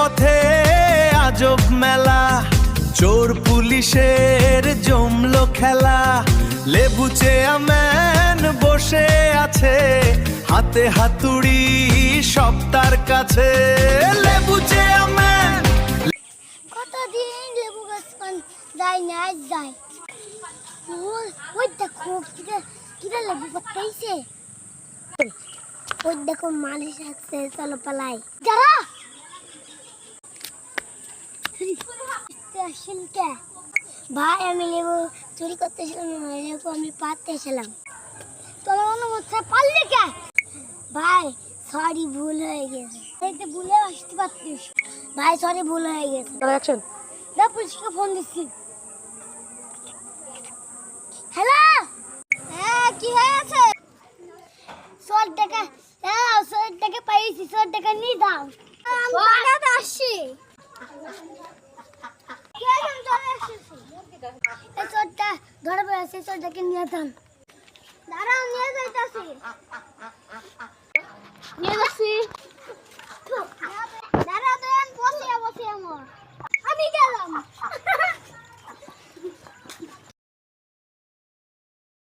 পথে আজব মেলা, চোর পুলিশের জমলো খেলা। লেবু চেয়ারম্যান বসে আছে, হাতে হাতুড়ি সব তার কাছে। লেবু চেয়ারম্যান কতদিন লেবু গাছ যায় না, আজ যায়। ওই দেখো কিরা লেবু পাতাইছে, ওই দেখো মানুষ আসছে, চলো পালাই। যারা ভাই আমি লেবু চুরি করতেছিলাম, লেবু আমি পাততেছিলাম, তোমার অনুমতি পারলে কে? ভাই সরি, ভুল হয়ে গেছে, ভুলে আসতে পারতিস। ভাই সরি, ভুল হয়ে গেছে। না পুলিশকে ফোন দিচ্ছি। হ্যালো, হ্যাঁ কি হয়েছে? 100 টাকা, হ্যাঁ 100 টাকা পাইছি, 100 টাকা নিয়ে দাও। আমি আসছি, এই চোরটা ধরে পড়েছে, চোরটাকে নিয়ে যান। দাঁড়াও, নিয়ে যাইতাছি।